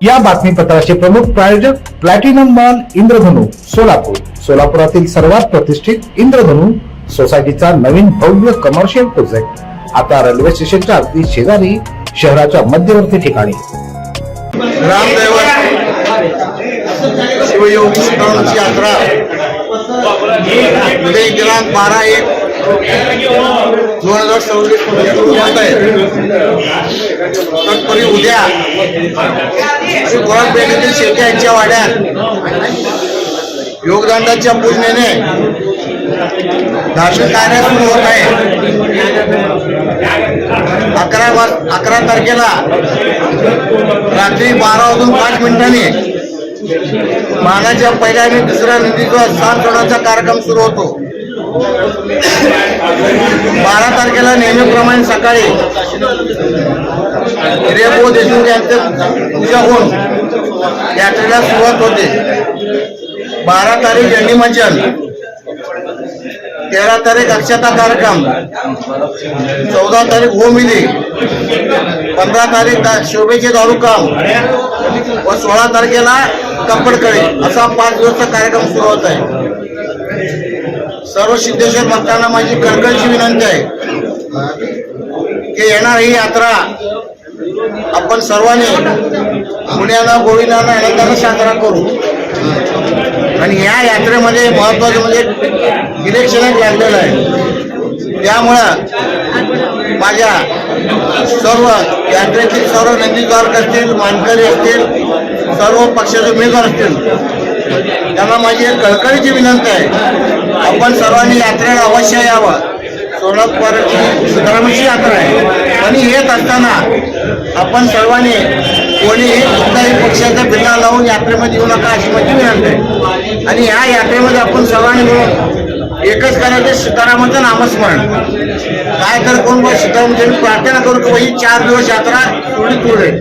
या बातमीपत्राचे प्रमुख प्रायोजक प्लॅटिनम मॉल इंद्रधनु सोलापूर. सोलापुरातील सर्वात प्रतिष्ठित इंद्रधनु सोसायटीचा नवीन भव्य कमर्शियल प्रोजेक्ट आता रेल्वे स्टेशनच्या अगदी शेजारी शहराच्या मध्यवर्ती ठिकाणी. रामदैवत शिवयोगी श्रावणाची यात्रा उद्या दिनांक 12/1/2026 सुरू होत आहे. तत्पूर्वी उद्या गोरखपेठ येथील शेट्टी यांच्या वाड्यात योगदांडाच्या पूजनेने दर्शन कार्य सुरू होत आहे. 11 तारखेला रात्री 12:05 मानाच्या पहिल्या आणि दुसऱ्या नदीचा स्थान सोडण्याचा कार्यक्रम सुरू होतो. 12 तारखेला नेहमीप्रमाणे सकाळी हिरेबो देशमुख यांचे पूजा होऊन यात्रेला सुरुवात होते. 12 तारीख झंडीमंचन, 13 तारीख अक्षता कार्यक्रम, 14 तारीख होमविधी, 15 तारीख शोभेचे दारूकाम व 16 तारखेला कप्पडकळी असा 5 दिवसाचा कार्यक्रम सुरू होत आहे. सर्व सिद्धेश्वर भक्तांना माझी कळकळीची विनंती आहे की येणार ही यात्रा आपण सर्वांनी पुण्यानं गोविंदानं आनंदानं साजरा करू. आणि या यात्रेमध्ये महत्वाचं म्हणजे इलेक्शन लागलेलं आहे. त्यामुळं माझ्या सर्व यात्रेतील सर्व नंदीद्वारक असतील, मानकरी असतील, सर्व पक्षाचे उमेदवार असतील, त्यांना माझी एक कळकळीची विनंती आहे, आपण सर्वांनी यात्रेला अवश्य यावं. सोलापूरची सिद्धरामाची यात्रा आहे. आणि येत असताना आपण सर्वांनी कोणीही कुठल्याही पक्षाचा बिल्ला लावून यात्रेमध्ये येऊ नका अशी माझी विनंती आहे. आणि या यात्रेमध्ये आपण सर्वांनी मिळून एकच करायचं, सीतारामाचं नामस्मरण. काय तर कोण सीतारामाची प्रार्थना करू की ही 4 दिवस यात्रा सुरळीत होईल.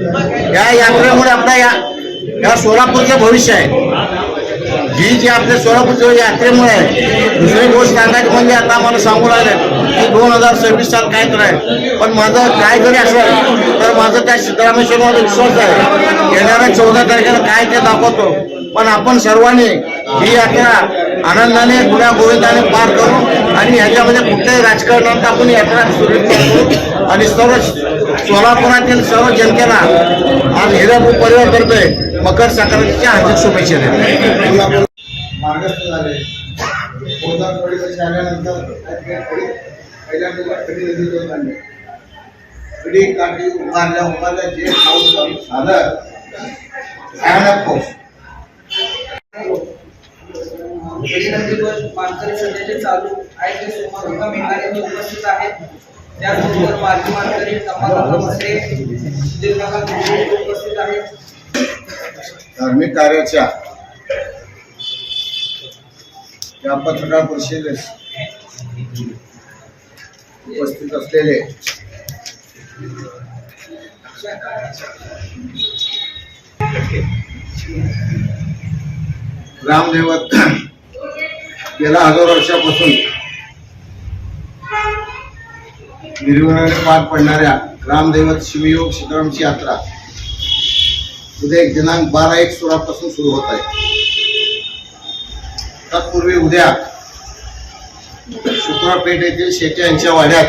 या यात्रेमुळे आपल्या या सोलापूरचं भविष्य आहे. जी आपल्या सोलापूरच्या यात्रेमुळे आहे. दुसरी गोष्ट सांगायची म्हणजे आता आम्हाला सांगू राहिले की 2026 साल काय तर आहे. पण माझं काय जरी असलं तर माझं त्या सिद्धरामेश्वरमध्ये विश्वास आहे. येणाऱ्या 14 तारखेला काय ते दाखवतो. पण आपण सर्वांनी ही यात्रा आनंदाने गुण्या गोविंदाने पार करू आणि ह्याच्यामध्ये कुठल्याही राजकारणात आपण यात्रा सुरळीत करू. आणि सर्व सोलापुरातील सर्व जनतेला आज हिरेबो परिवारतर्फे मकर संक्रांतीच्या हार्दिक शुभेच्छा देतो. मार्गस्थ झाले आल्यानंतर कडी काठी उभारल्या जे पाऊस झालं भयानक पाऊस. मानकरी सध्याचे चालू आहेत ते सोमा मेघाले उपस्थित आहेत. त्याचबरोबर माजी मानकरी मसरे उपस्थित आहेत. धार्मिक कार्याच्या या पत्रकार परिषदेस उपस्थित असलेले रामदैवत गेल्या 1000 वर्षापासून निर्विघ्नाने पार पडणाऱ्या रामदैवत शिवयोग सीतारामची यात्रा उद्या दिनांक 12/1/16 सुरू होत आहे. तत्पूर्वी उद्या शुक्रपेठ येथील शेट्टी यांच्या वाड्यात